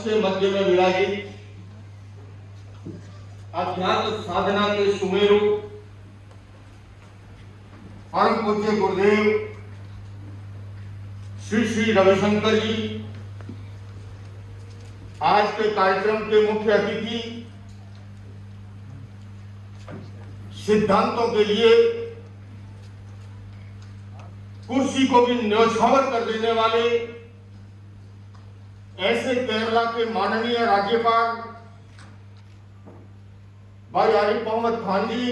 मंच के मध्य में विराजित अध्यात्म साधना के सुमेरु परम पूज्य गुरुदेव श्री श्री रविशंकर जी, आज के कार्यक्रम के मुख्य अतिथि, सिद्धांतों के लिए कुर्सी को भी न्यौछावर कर देने वाले ऐसे केरला के माननीय राज्यपाल भाई आरिफ मोहम्मद खान जी,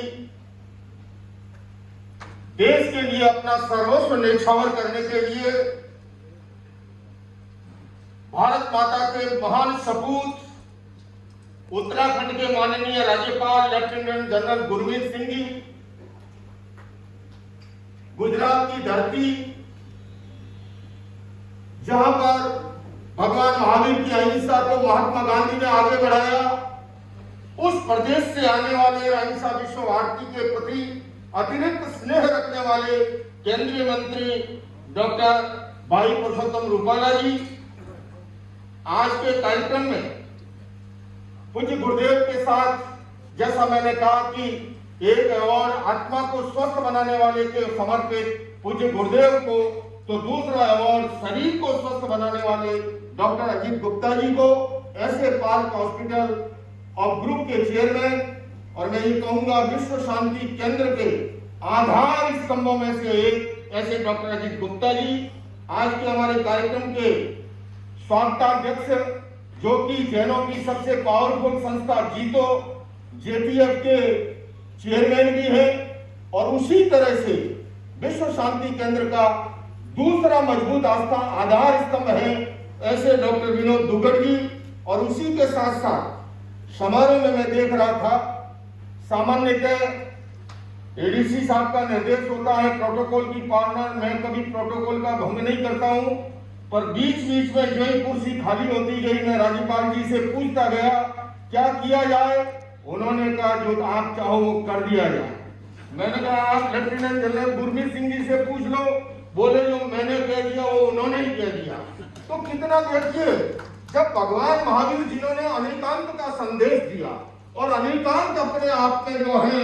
देश के लिए अपना सर्वस्व न्यौछावर करने के लिए भारत माता के महान सपूत उत्तराखंड के माननीय राज्यपाल लेफ्टिनेंट जनरल गुरमीत सिंह जी, गुजरात की धरती जहां पर भगवान महावीर की अहिंसा को महात्मा गांधी ने आगे बढ़ाया, उस प्रदेश से आने वाले अहिंसा विश्व भारती के प्रति अतिरिक्त स्नेह रखने वाले केंद्रीय मंत्री डॉक्टर भाई पुरुषोत्तम रूपाला जी, आज के कार्यक्रम में पूज्य गुरुदेव के साथ, जैसा मैंने कहा कि एक अवार्ड आत्मा को स्वस्थ बनाने वाले के समर्पित पूज्य गुरुदेव को, तो दूसरा अवार्ड शरीर को स्वस्थ बनाने वाले डॉक्टर अजीत गुप्ता जी को, ऐसे पार्क हॉस्पिटल ऑफ ग्रुप के चेयरमैन, और मैं ये कहूंगा विश्व शांति केंद्र के आधार स्तंभों में से एक ऐसे डॉक्टर अजीत गुप्ता जी, आज के हमारे कार्यक्रम के स्वागताध्यक्ष, जो कि जैनों की सबसे पावरफुल संस्था जीतो जेटीएफ के चेयरमैन भी है, और उसी तरह से विश्व शांति केंद्र का दूसरा मजबूत आस्था आधार स्तंभ है ऐसे डॉक्टर विनोद दुगड़ जी। और उसी के साथ साथ समारोह में मैं देख रहा था, सामान्यतः एडीसी साहब का निर्देश होता है प्रोटोकॉल की पालना, मैं कभी प्रोटोकॉल का भंग नहीं करता हूं, पर बीच बीच में जो ही कुर्सी खाली होती गई, मैं राज्यपाल जी से पूछता गया क्या किया जाए, उन्होंने कहा जो आप चाहो वो कर दिया जाए। मैंने कहा आप लेफ्टिनेंट जनरल गुरमीत सिंह जी से पूछ लो, बोले जो मैंने कह दिया वो उन्होंने ही कह दिया। तो कितना देखिए, जब भगवान महावीर जिन्होंने अनेकांत का संदेश दिया और अनेकांत अपने आप में जो है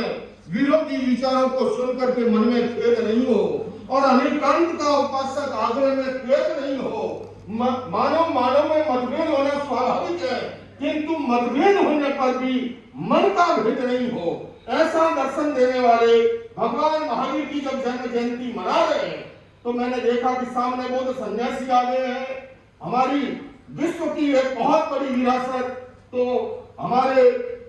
विरोधी विचारों को सुन करके मन में खेद नहीं हो, और अनेकांत का उपासक आग्रह में खेद नहीं हो, मानव में मतभेद होना स्वाभाविक है, किंतु मतभेद होने पर भी मन का भेद नहीं हो, ऐसा दर्शन देने वाले भगवान महावीर की जब जन्म जयंती मना रहे हैं, तो मैंने देखा कि सामने बौद्ध सन्यासी आ गए हैं। हमारी विश्व की एक बहुत बड़ी विरासत तो हमारे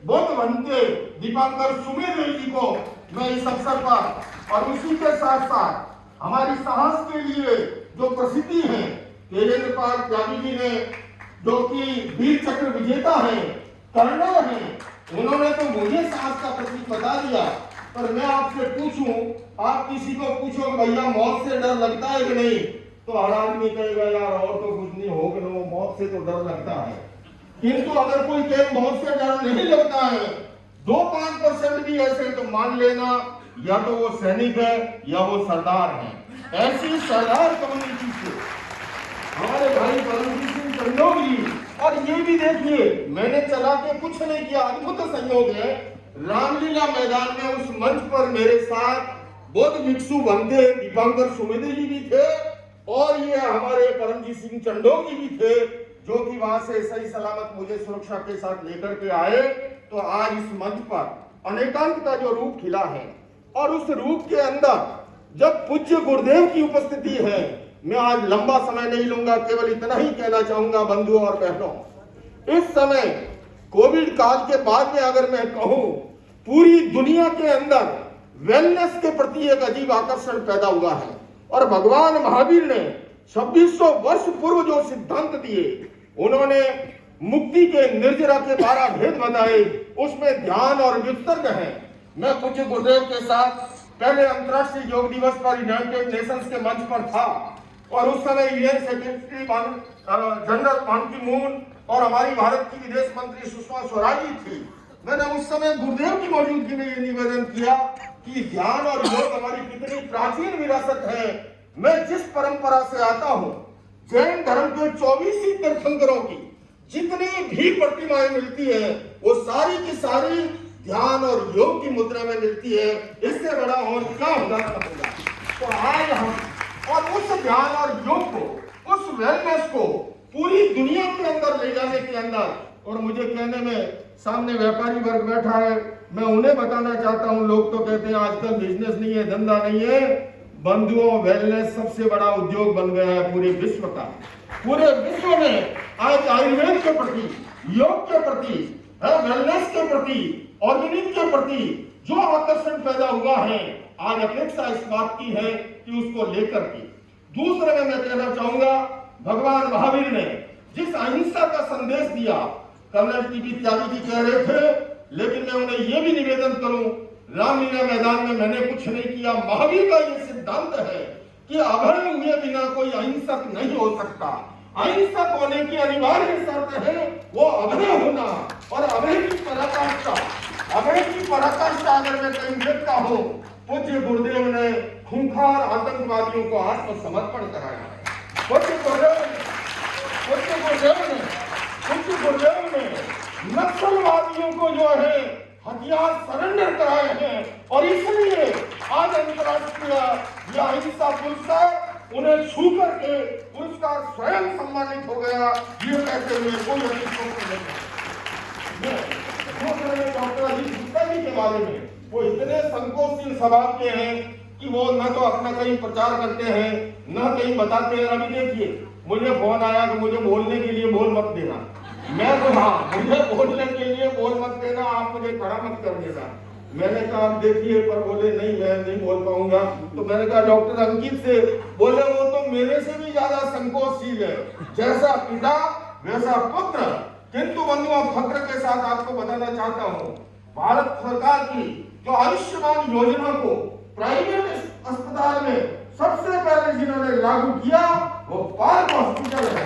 बौद्ध बनते दीपांकर सुमेरदेव जी को मैं इस अवसर पर, और उसी के साथ साथ हमारी साहस के लिए जो प्रसिद्धि है तेजेंद्र पाल त्यागी जी ने, जो कि वीर चक्र विजेता है, कर्नल है, उन्होंने तो मुझे साहस का प्रतीक बता दिया। पर मैं आपसे पूछूं, आप किसी को पूछो कि भैया मौत से डर लगता है कि नहीं, तो हर आदमी कहेगा यार और तो कुछ नहीं हो गया, मौत से तो डर लगता है। किंतु अगर कोई कहे मौत से डर नहीं लगता है, 2-5% भी ऐसे, तो मान लेना या तो वो सैनिक है या वो सरदार है। ऐसी सरदार कम्युनिटी से हमारे भाई परमजीत सिंह चंडोक जी, और ये भी देखिए मैंने चला के कुछ नहीं किया, अद्भुत संयोग है, रामलीला मैदान में उस मंच पर मेरे साथ बौद्ध भिक्षु बनते दीपांकर सुमेरदेव जी भी थे, और ये हमारे परमजीत सिंह चंडोक जी भी थे, जो कि वहां से सही सलामत मुझे सुरक्षा के साथ लेकर के आए। तो आज इस मंच पर अनेकांत का जो रूप खिला है, और उस रूप के अंदर जब पूज्य गुरुदेव की उपस्थिति है, मैं आज लंबा समय नहीं लूंगा, केवल इतना ही कहना चाहूंगा बंधुओं और बहनों, इस समय कोविड काल के बाद में अगर मैं कहूं, पूरी दुनिया के अंदर वेलनेस के प्रति एक अजीब आकर्षण पैदा हुआ है, और भगवान महावीर ने 2600 वर्ष पूर्व जो सिद्धांत दिए, उन्होंने मुक्ति के निर्जरा के 12 भेद बताए, उसमें ध्यान और विस्तृत है। मैं पूज्य गुरुदेव के साथ पहले अंतर्राष्ट्रीय योग दिवस पर यूनाइटेड नेशंस के मंच पर था, और उस समय यूएन सेक्रेटरी जनरल पान की मून और हमारी भारत की विदेश मंत्री सुषमा स्वराज जी थी। मैंने उस समय गुरुदेव की मौजूदगी में ये निवेदन किया कि ध्यान और योग हमारी कितनी प्राचीन विरासत है। मैं जिस परंपरा से आता हूँ, जैन धर्म के 24 तीर्थंकरों की जितनी भी प्रतिमाएं मिलती है वो सारी की सारी ध्यान और योग की मुद्रा में मिलती है। इससे बड़ा और क्या होगा। तो आज हम और उस ध्यान और योग को, उस वेलनेस को पूरी दुनिया के अंदर ले जाने के अंदर, और मुझे कहने में सामने व्यापारी वर्ग बैठा है, मैं उन्हें बताना चाहता हूं। लोग तो कहते हैं आजकल बिजनेस नहीं है, धंधा नहीं है। बंधुओं, वेलनेस सबसे बड़ा उद्योग बन गया है पूरे विश्व का। पूरे विश्व में आज आयुर्वेद के प्रति, योग के प्रति, वेलनेस के प्रति, ऑर्गेनिक के प्रति जो आकर्षण पैदा हुआ है, आज अपेक्षा इस बात की है कि उसको लेकर के। दूसरे में मैं कहना चाहूंगा, भगवान महावीर ने जिस अहिंसा का संदेश दिया, कर्नल टीबी त्यागी जी कह रहे थे, लेकिन मैं उन्हें यह भी निवेदन करूं, रामलीला मैदान में मैंने कुछ नहीं किया। महावीर का यह सिद्धांत है कि अभय हुए बिना कोई अहिंसक नहीं हो सकता। अहिंसक होने की अनिवार्य शर्त है वो अभय होना, और अभय की पराकाष्ठा, अभय की पराकाष्ठा अगर मैं कहीं देखता हूं, पूज्य गुरुदेव ने खूंखार आतंकवादियों को आत्मसमर्पण कराया है। पूज्य गुरुदेव ने नक्सलवादियों को जो है हथियार सरेंडर कराए हैं, और इसलिए आज अंतर्राष्ट्रीय अहिंसा पुरस्कार उन्हें छू करके पुरस्कार स्वयं सम्मानित हो गया। ये कहते हुए कोई डॉक्टर अजीत गुप्ता जी के बारे में, वो इतने संकोचशील स्वभाव के हैं कि वो न तो अपना कहीं प्रचार करते हैं, न कहीं बताते हैं। अभी देखिए, मुझे फोन आया कि मुझे बोलने के लिए बोल मत देना। मैं तो हाँ, मुझे बोलने के लिए बोल मत देना, आप मुझे खड़ा मत कर देना। मैंने कहा आप देखिए, पर बोले नहीं मैं नहीं बोल पाऊंगा। तो मैंने कहा डॉक्टर अंकित से, बोले वो तो मेरे से भी ज्यादा संकोचशील है, जैसा पिता वैसा पुत्र। किंतु बंधुओं, फक्र के साथ आपको बताना चाहता हूँ, भारत सरकार की जो आयुष्मान योजना को प्राइवेट अस्पताल में सबसे पहले जिन्होंने लागू किया वो पार्क हॉस्पिटल है।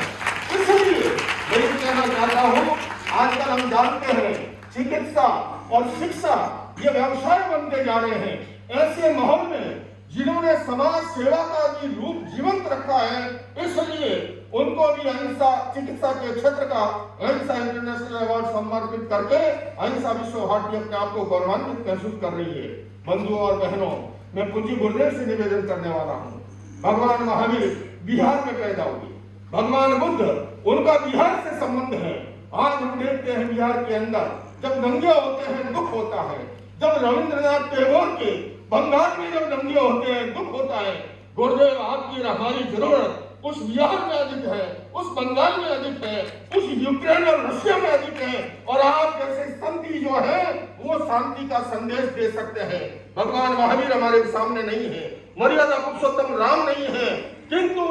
इसलिए मैं कहना चाहता हूँ, आजकल हम जानते हैं चिकित्सा और शिक्षा ये व्यवसाय बनते जा रहे हैं। ऐसे माहौल में जिन्होंने समाज सेवा का भी रूप जीवंत रखा है, इसलिए उनको भी अहिंसा चिकित्सा के क्षेत्र का अहिंसा इंटरनेशनल अवार्ड समर्पित करके अहिंसा विश्व भारती अपने आप को गौरवान्वित महसूस कर रही है। बंधुओं और बहनों, मैं पूज्य गुरुदेव से निवेदन करने वाला हूँ। भगवान महावीर बिहार में पैदा हुए, भगवान बुद्ध उनका बिहार से संबंध है। आज हम देखते हैं बिहार के अंदर जब दंगे होते हैं दुख होता है, जब रविंद्रनाथ टैगोर के बंगाल में जब दंगे होते हैं दुख होता है। गुरुदेव आपकी हमारी जरूरत उस बिहार में अधिक है, उस बंगाल में अधिक है, उस यूक्रेन और रशिया में अधिक है, और आप जैसे संती जो है वो शांति का संदेश दे सकते हैं। भगवान महावीर हमारे सामने नहीं है, मर्यादा पुरुषोत्तम राम नहीं है, किंतु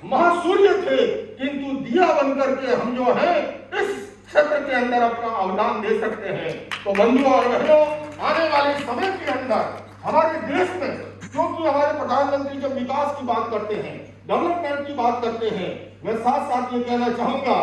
महासूर्य थे, किंतु दिया बनकर के हम जो है इस क्षेत्र के अंदर अपना अवदान दे सकते हैं। तो बंधुओं और बहनों, आने वाले समय के अंदर हमारे देश में, क्योंकि हमारे प्रधानमंत्री जब विकास की बात करते हैं, डेवलपमेंट की बात करते हैं, मैं साथ साथ ये कहना चाहूंगा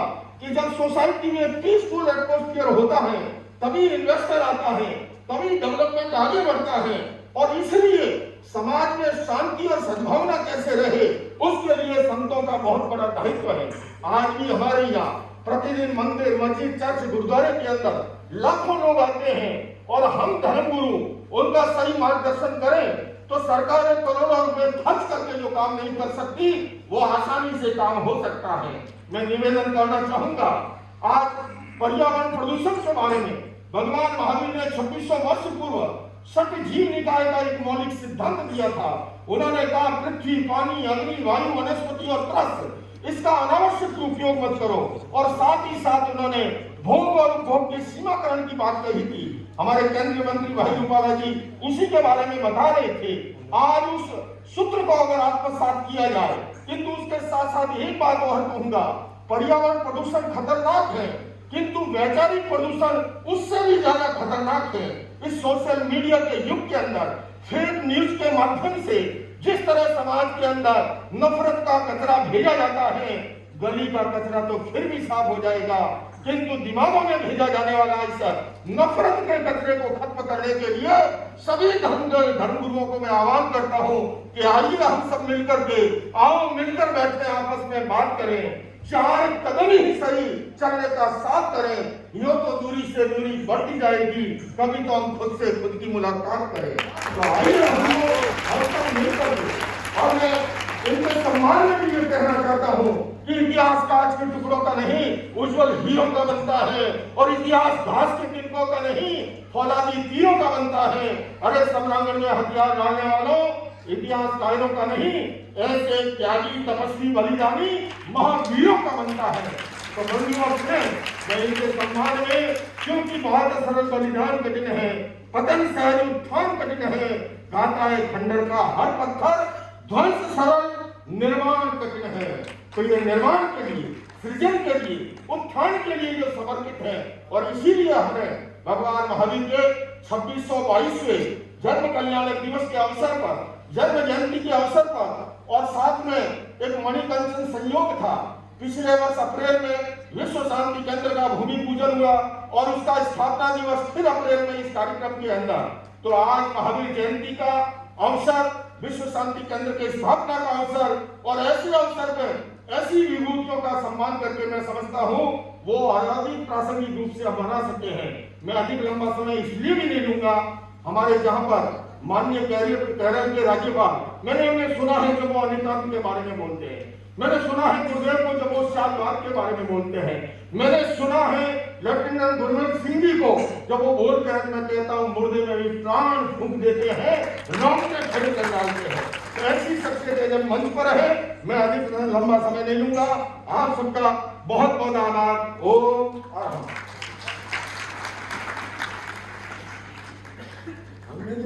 कि जब सोसाइटी में पीसफुल एटमॉस्फेयर होता है तभी इन्वेस्टर आता है, तभी डेवलपमेंट आगे बढ़ता है। और इसलिए समाज में शांति और सद्भावना कैसे रहे, उसके लिए संतों का बहुत बड़ा दायित्व है। आज भी हमारे यहाँ प्रतिदिन मंदिर, मस्जिद, चर्च, गुरुद्वारे के अंदर लाखों लोग आते हैं, और हम धर्मगुरु उनका सही मार्गदर्शन करें तो सरकारें करोड़ों रुपए खर्च करके जो काम नहीं कर सकती वो आसानी से काम हो सकता है। मैं निवेदन करना चाहूंगा, आज पर्यावरण प्रदूषण के बारे में भगवान महावीर ने 2600 वर्ष पूर्व सट जीव निकाय का एक मौलिक सिद्धांत दिया था। उन्होंने कहा पृथ्वी, पानी, अग्नि, वायु, वनस्पति और त्रस्त, इसका अनावश्यक उपयोग मत करो। और साथ ही साथ उन्होंने भोग और उपभोग की सीमाकरण की बात कही थी। हमारे केंद्रीय मंत्री भाई रूपाला जी उसी के बारे में बता रहे थे। आज उस सूत्र को अगर आत्मसात किया जाए, किंतु उसके साथ साथ एक बात और कहूंगा, पर्यावरण प्रदूषण खतरनाक है, किंतु वैचारिक प्रदूषण उससे भी ज्यादा खतरनाक है। इस सोशल मीडिया के युग के अंदर फेक न्यूज के माध्यम से जिस तरह समाज के अंदर नफरत का कचरा भेजा जाता है, गली का कचरा तो फिर भी साफ हो जाएगा, किंतु दिमागों में भेजा जाने वाला ऐसा नफरत के कचरे को खत्म करने के लिए सभी धर्मगुरुओं को मैं आह्वान करता हूं कि आइए हम सब मिलकर के, आओ मिलकर बैठते आपस में बात करें। 4 कदम ही सही चलने का साथ करें। यूं तो दूरी से दूरी बढ़ती जाएगी, कभी तो हम खुद से खुद की मुलाकात करें। तो आइए हम सब मिलकर, और मैं इनके सम्मान में भी ये कहना चाहता हूँ कि इतिहास कांच के टुकड़ों का नहीं, उज्जवल हीरों का बनता है, और इतिहास घास के तिनकों का नहीं, फौलादी तीरों का बनता है। अरे सम्रांगण में हथियार डालने वालों, इतिहास कायरों का नहीं, ऐसे त्यागी तपस्वी बलिदानी महावीरों का बनता है। तो बंधुओं से मैं इनके सम्मान में, क्योंकि बहुत सरल बलिदान कठिन है, पतन सहज उत्थान कठिन है, गाता है खंडर का हर पत्थर, ध्वंस सरल निर्माण कठिन है। तो ये निर्माण के लिए, सृजन के लिए, उत्थान के लिए जो समर्पित है, और इसीलिए हमें भगवान महावीर के 2622वें जन्म कल्याणक दिवस के अवसर पर, जन्म जयंती के अवसर पर, और साथ में एक मणिकंचन संयोग था। पिछले वर्ष अप्रैल में विश्व शांति केंद्र का भूमि पूजन हुआ, और उसका स्थापना दिवस फिर अप्रैल में इस कार्यक्रम के अंदर। तो आज महावीर जयंती का अवसर, विश्व शांति केंद्र के स्थापना का अवसर, और ऐसे अवसर पर ऐसी विभूतियों का सम्मान करके मैं समझता हूँ वो अधिक प्रासंगिक रूप से अब बना सकते हैं। मैं अधिक लंबा समय इसलिए भी नहीं लूंगा। हमारे जहाँ पर माननीय केरल के राज्यपाल, मैंने उन्हें सुना है जब वो अनितांत के बारे में बोलते हैं, मैंने सुना है गुरुदेव को जब वो शाहबाग के बारे में बोलते हैं, मैंने सुना है लेफ्टिनेंट गुरमीत सिंह जी को जब वो बोलते हैं, मैं कहता हूँ मुर्दे में भी प्राण फूंक देते हैं, रोंगटे खड़े कर डालते हैं। तो ऐसी शख्सियतें जब मंच पर है, मैं अधिक लंबा समय नहीं लूंगा। आप सबका बहुत बहुत आभार। ओम।